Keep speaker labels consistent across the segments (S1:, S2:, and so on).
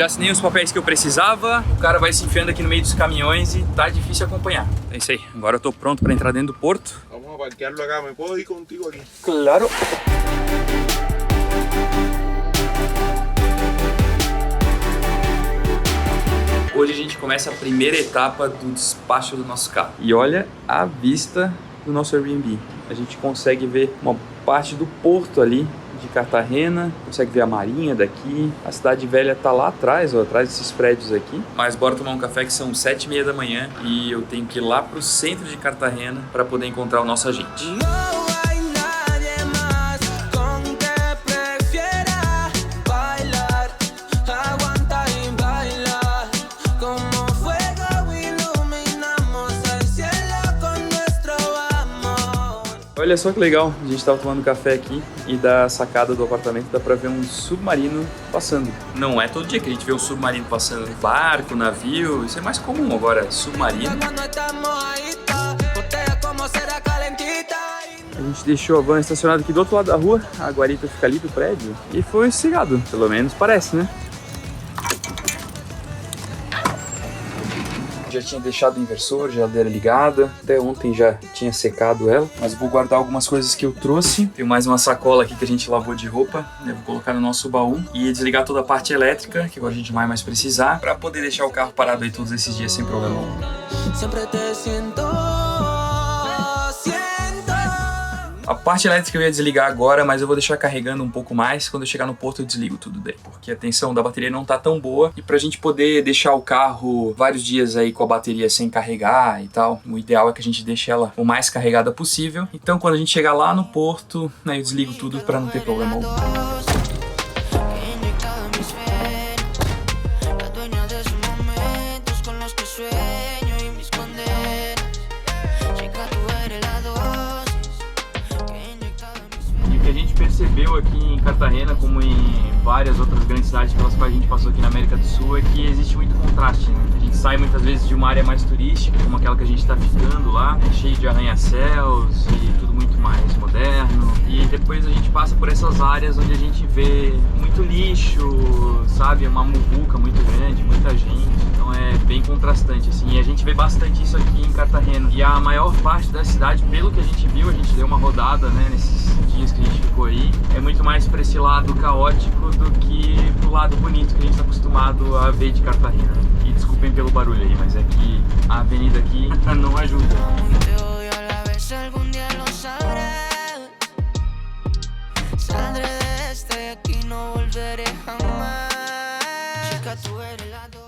S1: Já assinei os papéis que eu precisava, o cara vai se enfiando aqui no meio dos caminhões e tá difícil acompanhar. É isso aí, agora eu tô pronto para entrar dentro do porto.
S2: Vamos a parquearlo acá, ¿me puedo ir contigo aquí?
S1: Claro. Hoje a gente começa a primeira etapa do despacho do nosso carro. E olha a vista do nosso Airbnb. A gente consegue ver uma parte do porto ali de Cartagena, consegue ver a marinha daqui. A cidade velha tá lá atrás, ó, atrás desses prédios aqui. Mas bora tomar um café que são 7h30 da manhã e eu tenho que ir lá pro centro de Cartagena para poder encontrar o nosso agente. Olha só que legal, a gente estava tomando café aqui e da sacada do apartamento dá para ver um submarino passando. Não é todo dia que a gente vê um submarino passando, barco, navio, isso é mais comum agora, submarino. A gente deixou a van estacionada aqui do outro lado da rua, a guarita fica ali do prédio e foi sossegado, pelo menos parece, né? Já tinha deixado o inversor, geladeira ligada, até ontem já tinha secado ela, mas vou guardar algumas coisas que eu trouxe. Tem mais uma sacola aqui que a gente lavou de roupa, eu vou colocar no nosso baú e desligar toda a parte elétrica, que agora a gente não vai mais precisar, para poder deixar o carro parado aí todos esses dias sem problema. A parte elétrica eu ia desligar agora, mas eu vou deixar carregando um pouco mais. Quando eu chegar no porto eu desligo tudo daí, porque a tensão da bateria não tá tão boa. E pra gente poder deixar o carro vários dias aí com a bateria sem carregar e tal, o ideal é que a gente deixe ela o mais carregada possível. Então quando a gente chegar lá no porto, né, eu desligo tudo pra não ter problema algum. Percebeu aqui em Cartagena, como em várias outras grandes cidades pelas quais a gente passou aqui na América do Sul, é que existe muito contraste, né? A gente sai muitas vezes de uma área mais turística, como aquela que a gente está ficando lá, cheio de arranha-céus e tudo muito mais moderno, e depois a gente passa por essas áreas onde a gente vê muito lixo, sabe? Uma muvuca muito grande, muita gente, então é bem contrastante, assim, e a gente vê bastante isso aqui em Cartagena. E a maior parte da cidade, pelo que a gente viu, a gente deu uma rodada, né, nesses dias que a gente ficou aí, é muito mais para esse lado caótico do que pro lado bonito que a gente está acostumado a ver de Cartagena. E desculpem pelo barulho aí, mas é que a avenida aqui não ajuda.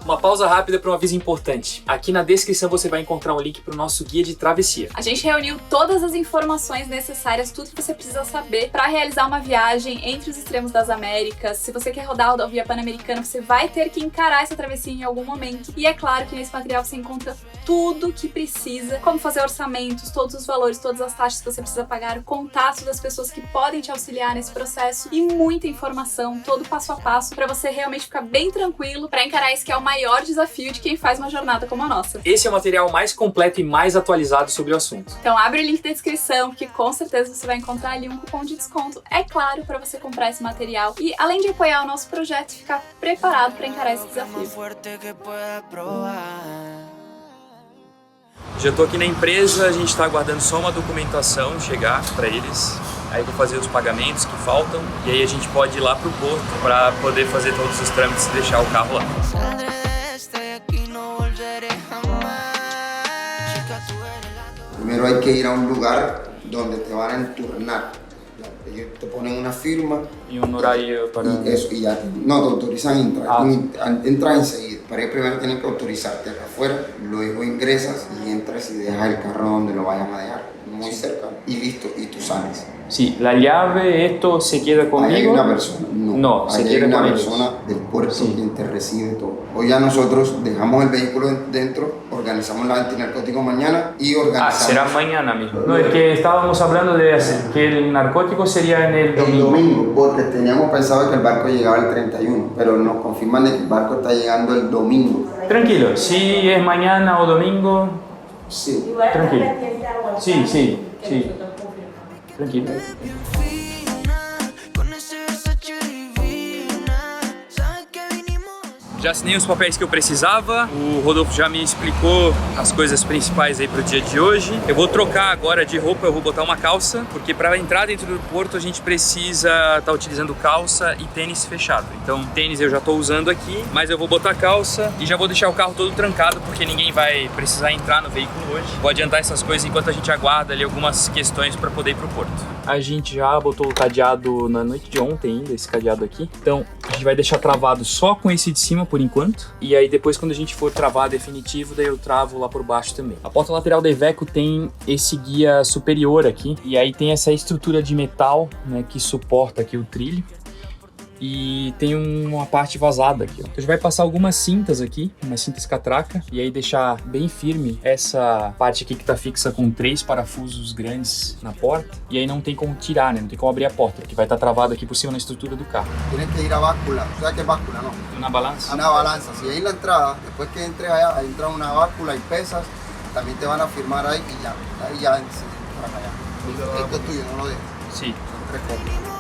S1: Uma pausa rápida para um aviso importante. Aqui na descrição você vai encontrar um link para o nosso guia de travessia.
S3: A gente reuniu todas as informações necessárias, tudo que você precisa saber para realizar uma viagem entre os extremos das Américas. Se você quer rodar a rodovia Pan-Americana, você vai ter que encarar essa travessia em algum momento. E é claro que nesse material você encontra tudo que precisa, como fazer orçamentos, todos os valores, todas as taxas que você precisa pagar, o contato das pessoas que podem te auxiliar nesse processo e muita informação, todo passo a passo, para você realmente ficar bem tranquilo para encarar esse que é o maior desafio de quem faz uma jornada como a nossa.
S1: Esse é o material mais completo e mais atualizado sobre o assunto.
S3: Então abre o link da descrição, que com certeza você vai encontrar ali um cupom de desconto, é claro, para você comprar esse material e, além de apoiar o nosso projeto, ficar preparado para encarar esse desafio.
S1: Já estou aqui na empresa, a gente está aguardando só uma documentação chegar para eles. Aí eu vou fazer os pagamentos que faltam e aí a gente pode ir lá pro porto para poder fazer todos os trâmites e deixar o carro lá.
S4: Primero hay que ir a un lugar donde te van a enturnar. Ellos te ponen una firma
S1: E um horário para...
S4: y eso, y ya no te autorizan a entrar. Entras enseguida, pero ellos primero tienen que autorizarte acá afuera, luego ingresas y entras y dejas el carro donde lo vayan a dejar, muy cerca, y listo, y tú sales.
S1: Sí, la llave, esto se queda conmigo.
S4: Ahí hay una persona, no
S1: se
S4: ahí
S1: queda
S4: hay una
S1: con ellos.
S4: persona del puerto quien te recibe todo. Hoy ya nosotros dejamos el vehículo dentro, organizamos la antinarcótico mañana y organizamos...
S1: será mañana mismo. No, es que estábamos hablando de que el narcótico sería en el domingo.
S4: El domingo, porque teníamos pensado que el barco llegaba el 31, pero nos confirman de que el barco está llegando el domingo.
S1: Tranquilo, si es mañana o domingo,
S4: Sí.
S1: tranquilo. Sí, sí, sí. Tranquilo. Já assinei os papéis que eu precisava, o Rodolfo já me explicou as coisas principais aí pro dia de hoje. Eu vou trocar agora de roupa, eu vou botar uma calça, porque para entrar dentro do porto a gente precisa estar utilizando calça e tênis fechado. Então tênis eu já tô usando aqui, mas eu vou botar calça e já vou deixar o carro todo trancado, porque ninguém vai precisar entrar no veículo hoje. Vou adiantar essas coisas enquanto a gente aguarda ali algumas questões para poder ir pro porto. A gente já botou o cadeado na noite de ontem ainda, esse cadeado aqui. Então a gente vai deixar travado só com esse de cima por enquanto. E aí depois quando a gente for travar definitivo, daí eu travo lá por baixo também. A porta lateral da Iveco tem esse guia superior aqui. E aí tem essa estrutura de metal, né, que suporta aqui o trilho. E tem uma parte vazada aqui, ó. Então a gente vai passar algumas cintas aqui, umas cintas catraca, e aí deixar bem firme essa parte aqui que tá fixa com 3 parafusos grandes na porta. E aí não tem como tirar, né? Não tem como abrir a porta, porque vai estar travado aqui por cima na estrutura do carro.
S4: Tienes que ir a báscula, ¿sabes qué es báscula, no?
S1: Una balança?
S4: Una balanza, si ahí en la entrada, después que entres allá, entra una báscula y pesas, también te van a firmar ahí y ya, ahí ya para allá. Esto es tuyo, no lo dejes.
S1: Sim.
S4: Son 3 copias.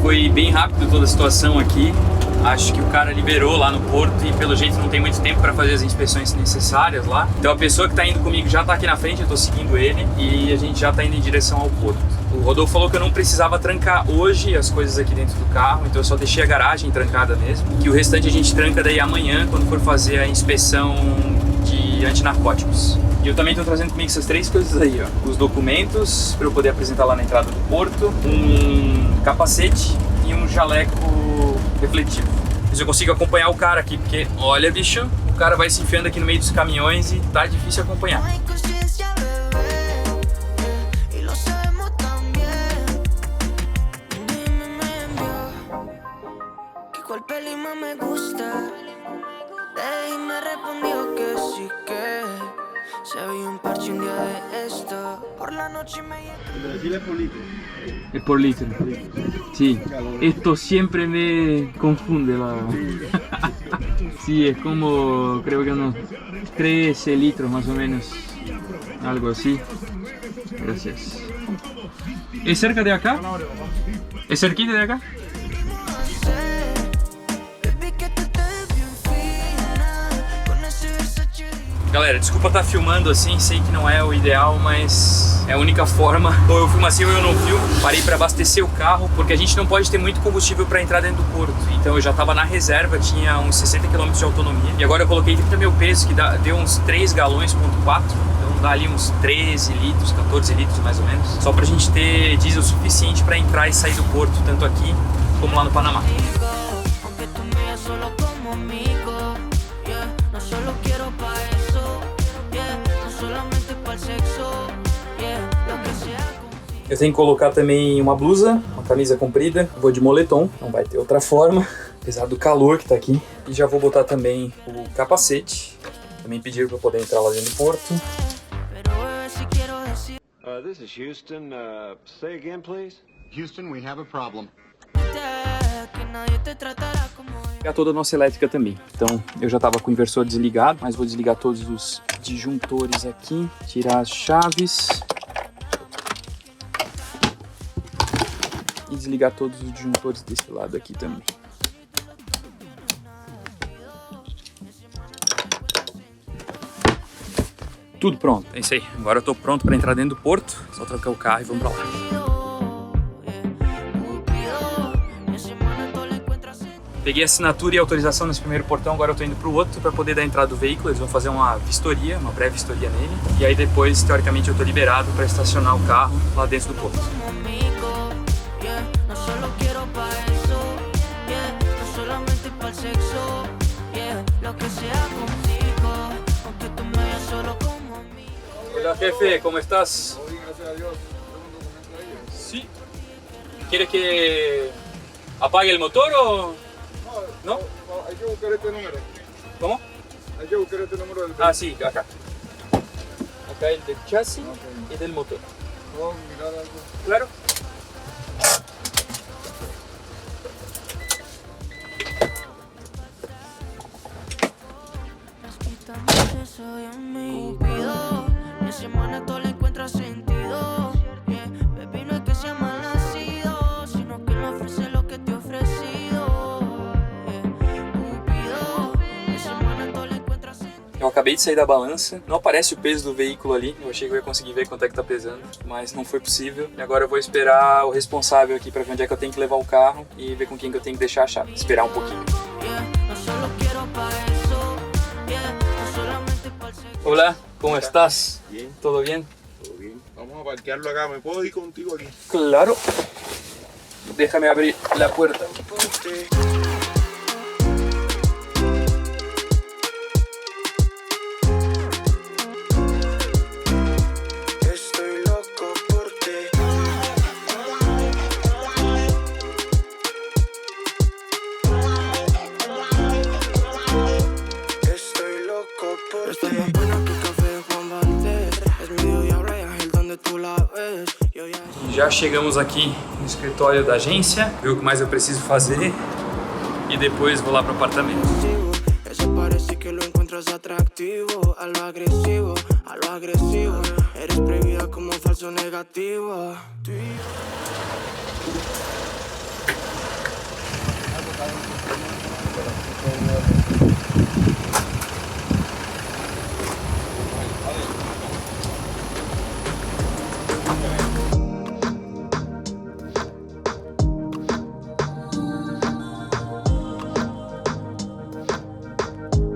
S1: Foi bem rápido toda a situação aqui. Acho que o cara liberou lá no porto e pelo jeito não tem muito tempo para fazer as inspeções necessárias lá. Então a pessoa que tá indo comigo já tá aqui na frente, eu tô seguindo ele e a gente já tá indo em direção ao porto. O Rodolfo falou que eu não precisava trancar hoje as coisas aqui dentro do carro, então eu só deixei a garagem trancada mesmo. Que o restante a gente tranca daí amanhã quando for fazer a inspeção de antinarcóticos. E eu também tô trazendo comigo essas 3 coisas aí, ó. Os documentos para eu poder apresentar lá na entrada do porto, um capacete e um jaleco refletivo. Mas eu consigo acompanhar o cara aqui, porque olha, bicho, o cara vai se enfiando aqui no meio dos caminhões e tá difícil acompanhar.
S2: Brasil es por litro.
S1: Es por litro. Sí. Esto siempre me confunde. Sí, es como, creo que unos 13 litros más o menos. Algo así. Gracias. ¿Es cerca de acá? ¿Es cerquita de acá? Galera, desculpa estar filmando assim, sei que não é o ideal, mas é a única forma. Ou eu filmo assim ou eu não filmo. Parei para abastecer o carro, porque a gente não pode ter muito combustível para entrar dentro do porto. Então eu já estava na reserva, tinha uns 60 km de autonomia. E agora eu coloquei 30 mil pesos, que deu uns 3 galões, ponto 4. Então dá ali uns 13 litros, 14 litros mais ou menos. Só pra gente ter diesel suficiente para entrar e sair do porto, tanto aqui como lá no Panamá. Eu tenho que colocar também uma blusa, uma camisa comprida. Vou de moletom, não vai ter outra forma, apesar do calor que tá aqui. E já vou botar também o capacete. Também pediram para poder entrar lá dentro do porto.
S5: This is Houston. Say again, please.
S6: Houston, we have a problem.
S1: Ligar toda a nossa elétrica também. Então eu já estava com o inversor desligado, mas vou desligar todos os disjuntores aqui, tirar as chaves e desligar todos os disjuntores desse lado aqui também. Tudo pronto, é isso aí. Agora eu tô pronto para entrar dentro do porto, só trocar o carro e vamos para lá. Peguei a assinatura e autorização nesse primeiro portão, agora eu tô indo pro outro para poder dar entrada do veículo. Eles vão fazer uma vistoria, uma breve vistoria nele. E aí depois, teoricamente, eu tô liberado para estacionar o carro lá dentro do porto. Hola jefe, ¿cómo estás?
S2: Muy bien, gracias a Dios.
S1: Sí. ¿Quiere que apague el motor o...? ¿No?
S2: Hay que buscar este número.
S1: ¿Cómo?
S2: Hay que buscar este número del
S1: Ah, sí, acá. Acá el del chasis y del motor.
S2: ¿Puedo mirar algo?
S1: Claro.
S7: Esta soy en mí, Cupido. Mi semana todo le encuentra sentido. Yeah. Baby, no es que sea mal nacido, sino que no ofrece lo que te he ofrecido. Yeah. Cupido. Mi semana todo le encuentra sentido.
S1: Eu acabei de sair da balança, não aparece o peso do veículo ali, eu achei que eu ia conseguir ver quanto é que tá pesando, mas não foi possível. E agora eu vou esperar o responsável aqui pra ver onde é que eu tenho que levar o carro e ver com quem que eu tenho que deixar a chave. Esperar um pouquinho. Olá, como estás?
S8: Bien.
S1: ¿Todo bien?
S8: Todo bien. Vamos a parquearlo acá. ¿Me puedo ir contigo aquí?
S1: Claro. Déjame abrir la puerta.
S7: Estoy loco por ti. Estoy loco por ti. Está más buena que café de Juan Valdez. Es medio diablo y ángel donde tú la ves. Yo ya...
S1: Já chegamos aqui no escritório da agência, ver o que mais eu preciso fazer e depois vou lá pro apartamento.
S7: Ese parece que lo encuentras atractivo. A lo agresivo, a lo agresivo. Eres prohibida como falso negativo. Tú y